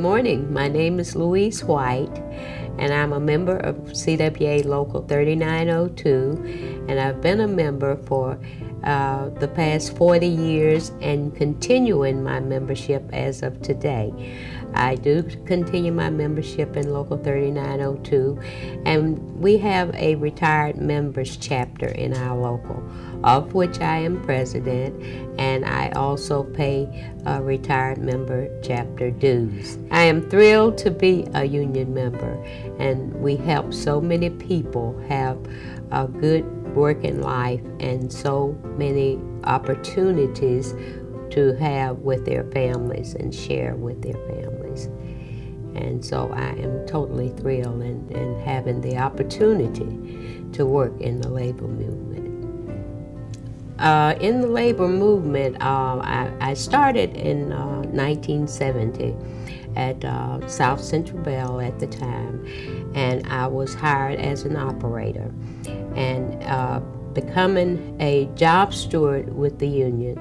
morning. My name is Louise White, and I'm a member of CWA Local 3902, and I've been a member for the past 40 years and continuing my membership as of today. I do continue my membership in Local 3902, and we have a retired members chapter in our local, of which I am president, and I also pay retired member chapter dues. I am thrilled to be a union member, and we help so many people have a good working life and so many opportunities to have with their families and share with their families. And so I am totally thrilled in having the opportunity to work in the labor movement. In the labor movement, I started in 1970 at South Central Bell at the time, and I was hired as an operator. And becoming a job steward with the union,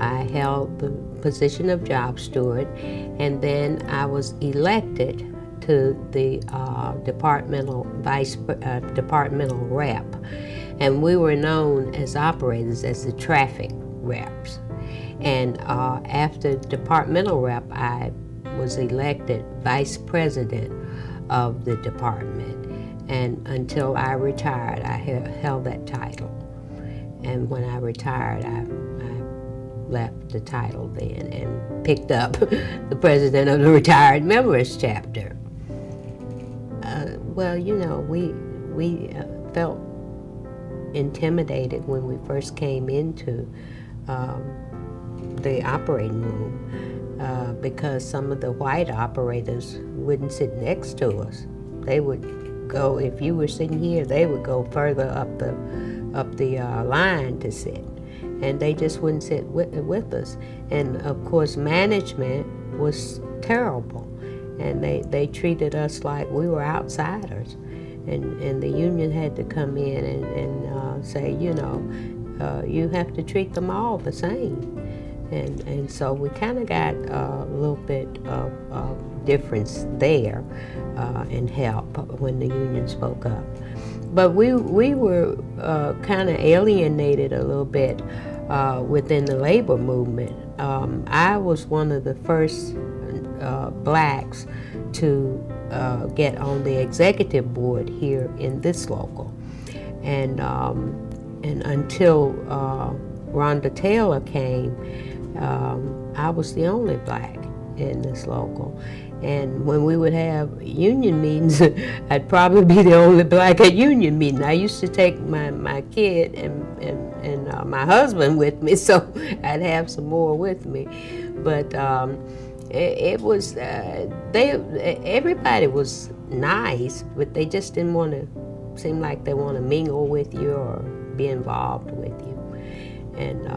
I held the position of job steward, and then I was elected to the departmental rep, and we were known as operators as the traffic reps. And after departmental rep, I was elected vice president of the department, and until I retired, I held that title. And when I retired, I left the title then and picked up the president of the retired members chapter. Well, you know, we felt intimidated when we first came into the operating room because some of the white operators wouldn't sit next to us. They would go, if you were sitting here, they would go further up the line to sit, and they just wouldn't sit with us. And of course, management was terrible, and they treated us like we were outsiders, and the union had to come in and say, you know, you have to treat them all the same. And so we kind of got a little bit of difference there in help when the union spoke up. But we were kind of alienated a little bit within the labor movement. I was one of the first blacks to get on the executive board here in this local. And until Rhonda Taylor came, I was the only black in this local. And when we would have union meetings, I'd probably be the only black at union meeting. I used to take my kid and my husband with me, so I'd have some more with me. But it was, everybody was nice, but they just didn't want to seem like they want to mingle with you or be involved with you. And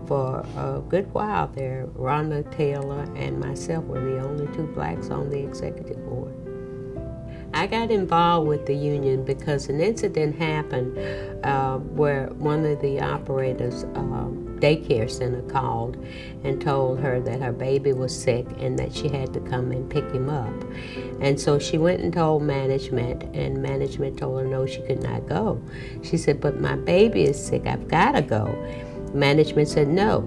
for a good while there, Rhonda Taylor and myself were the only two blacks on the executive board. I got involved with the union because an incident happened where one of the operators' daycare center called and told her that her baby was sick and that she had to come and pick him up. And so she went and told management, and management told her no, she could not go. She said, but my baby is sick, I've got to go. Management said no,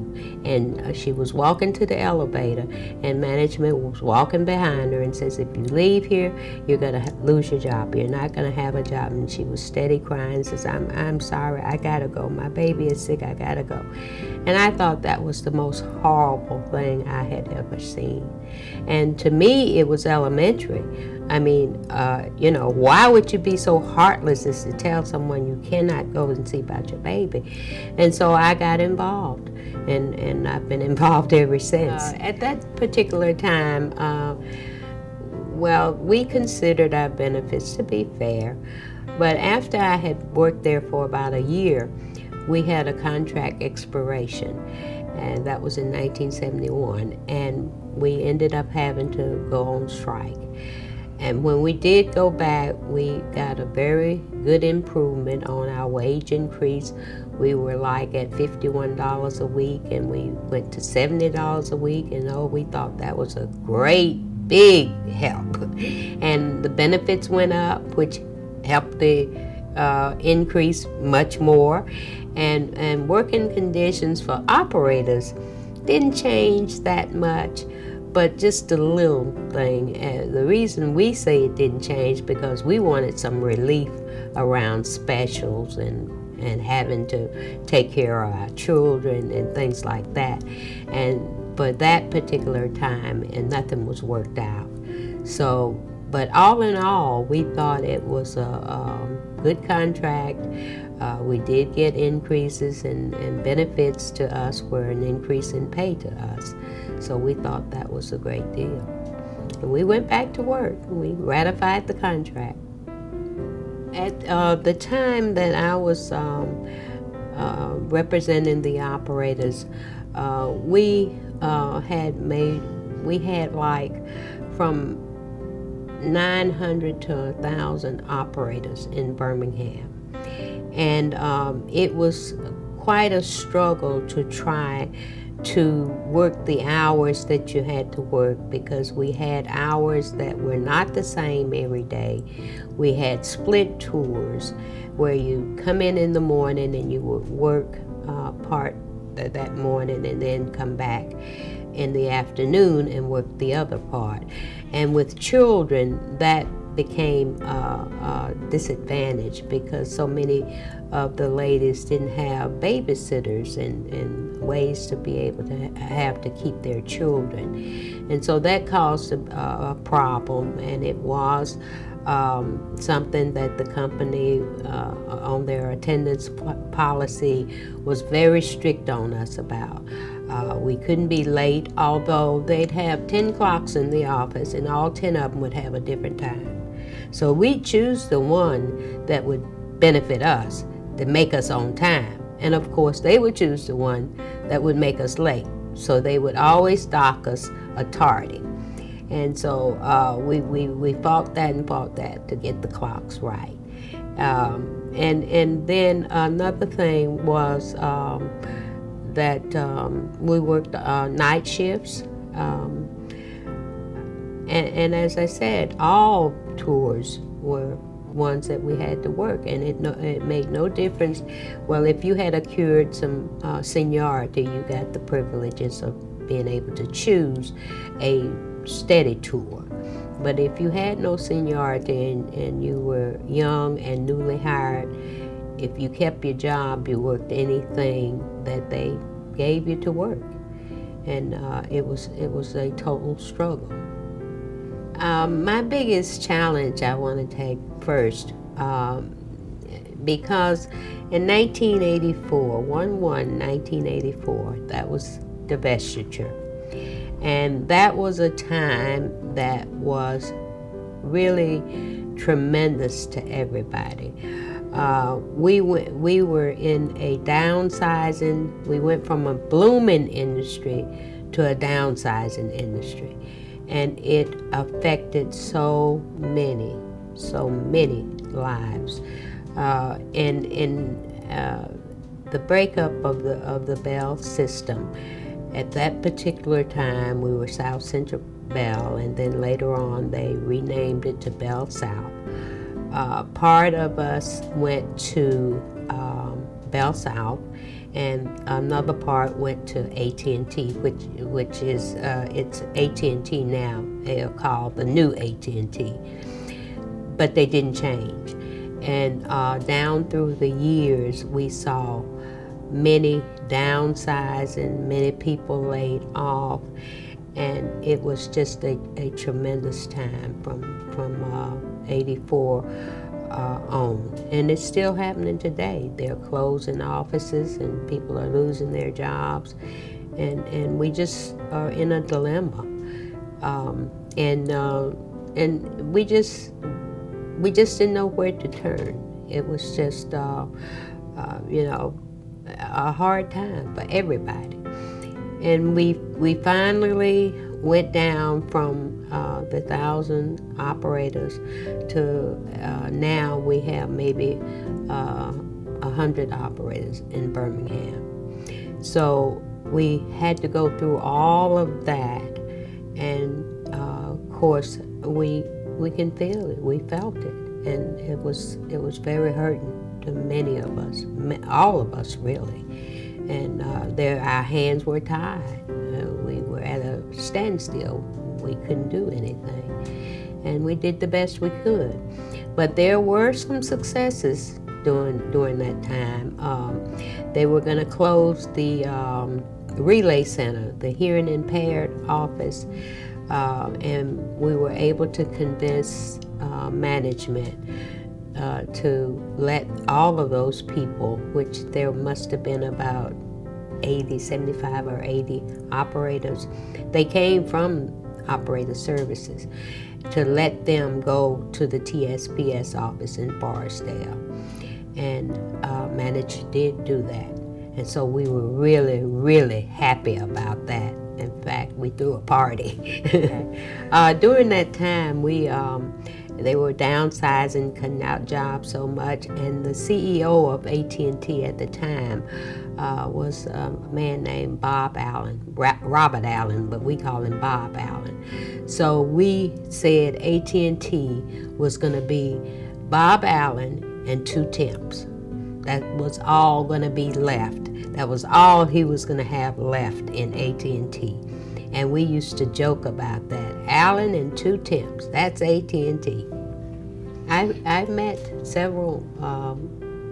and she was walking to the elevator, and management was walking behind her and says, if you leave here, you're going to lose your job. You're not going to have a job. And she was steady crying, says, I'm sorry, I got to go. My baby is sick, I got to go. And I thought that was the most horrible thing I had ever seen. And to me, it was elementary. I mean, you know, why would you be so heartless as to tell someone you cannot go and see about your baby? And so I got involved, and I've been involved ever since. At that particular time, well, we considered our benefits to be fair, but after I had worked there for about a year, we had a contract expiration, and that was in 1971, and we ended up having to go on strike. And when we did go back, we got a very good improvement on our wage increase. We were like at $51 a week, and we went to $70 a week, and oh, we thought that was a great big help. And the benefits went up, which helped the increase much more. And working conditions for operators didn't change that much, but just a little thing. The reason we say it didn't change because we wanted some relief around specials and having to take care of our children and things like that. And for that particular time, and nothing was worked out. So, but all in all, we thought it was a good contract. We did get increases, and benefits to us were an increase in pay to us. So we thought that was a great deal. And we went back to work. We ratified the contract. At the time that I was representing the operators, we had like from 900 to 1,000 operators in Birmingham. And it was quite a struggle to try to work the hours that you had to work, because we had hours that were not the same every day. We had split tours where you come in the morning and you would work part that morning and then come back in the afternoon and work the other part. And with children, that became a disadvantage because so many of the ladies didn't have babysitters and ways to be able to have to keep their children. And so that caused a problem, and it was something that the company on their attendance policy was very strict on us about. We couldn't be late, although they'd have 10 clocks in the office and all 10 of them would have a different time. So we'd choose the one that would benefit us, to make us on time. And of course, they would choose the one that would make us late. So they would always dock us a tardy. And so we fought that to get the clocks right. And then another thing was that we worked night shifts. And as I said, all tours were ones that we had to work, and it made no difference. Well, if you had accrued some seniority, you got the privileges of being able to choose a steady tour. But if you had no seniority and you were young and newly hired, if you kept your job, you worked anything that they gave you to work. And it was a total struggle. My biggest challenge I want to take first, because in 1984, 1/1/1984, that was divestiture. And that was a time that was really tremendous to everybody. We were in a downsizing. We went from a blooming industry to a downsizing industry. And it affected so many lives. In the breakup of the Bell system, at that particular time, we were South Central Bell, and then later on they renamed it to Bell South. Part of us went to Bell South, and another part went to AT&T, which is it's AT&T now. They are called the new AT&T, but they didn't change. And down through the years, we saw many downsizing, many people laid off, and it was just a tremendous time from 84 on. And it's still happening today. They're closing offices and people are losing their jobs, and we just are in a dilemma. And we just didn't know where to turn. It was just you know, a hard time for everybody. And we finally went down from the 1,000 operators to now we have maybe 100 operators in Birmingham. So we had to go through all of that and course, we can feel it. We felt it, and it was very hurting to many of us, all of us really. And our hands were tied. We were at a standstill. We couldn't do anything, and we did the best we could. But there were some successes during that time. They were going to close the Relay Center, the hearing impaired office, and we were able to convince management to let all of those people, which there must have been about 75 or 80 operators, they came from operator services, to let them go to the TSPS office in Forestdale. And manager did do that. And so we were really, really happy about that. In fact, we threw a party. During that time, they were downsizing, cutting out jobs so much, and the CEO of AT&T at the time was a man named Bob Allen, Robert Allen, but we call him Bob Allen. So we said AT&T was going to be Bob Allen and 2 temps. That was all going to be left. That was all he was going to have left in AT&T. And we used to joke about that. Allen and 2 temps, that's AT&T. I've met several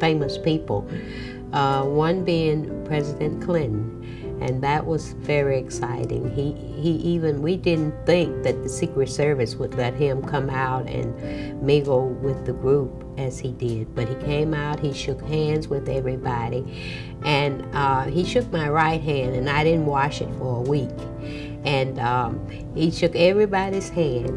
famous people, one being President Clinton, and that was very exciting. We didn't think that the Secret Service would let him come out and mingle with the group as he did, but he came out, he shook hands with everybody, and he shook my right hand, and I didn't wash it for a week. And he shook everybody's hand.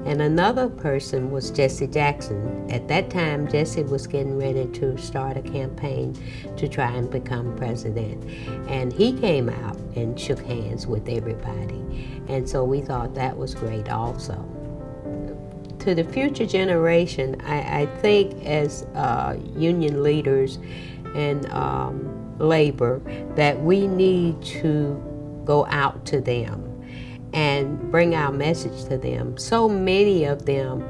And another person was Jesse Jackson. At that time, Jesse was getting ready to start a campaign to try and become president. And he came out and shook hands with everybody. And so we thought that was great also. To the future generation, I think as union leaders and labor, that we need to go out to them and bring our message to them. So many of them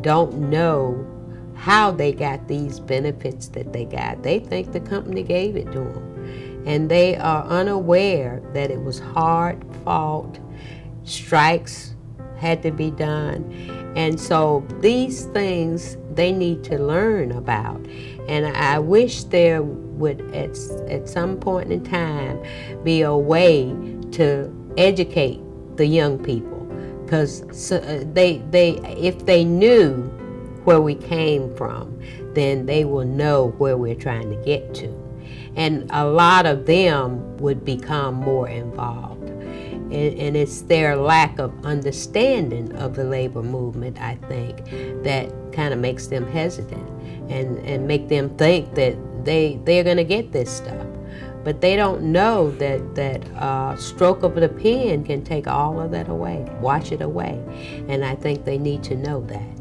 don't know how they got these benefits that they got. They think the company gave it to them. And they are unaware that it was hard fought, strikes had to be done. And so these things they need to learn about. And I wish there would, at some point in time, be a way to educate the young people, because if they knew where we came from, then they will know where we're trying to get to, and a lot of them would become more involved. And it's their lack of understanding of the labor movement, I think, that kind of makes them hesitant and make them think that they're going to get this stuff. But they don't know that stroke of the pen can take all of that away, wash it away. And I think they need to know that.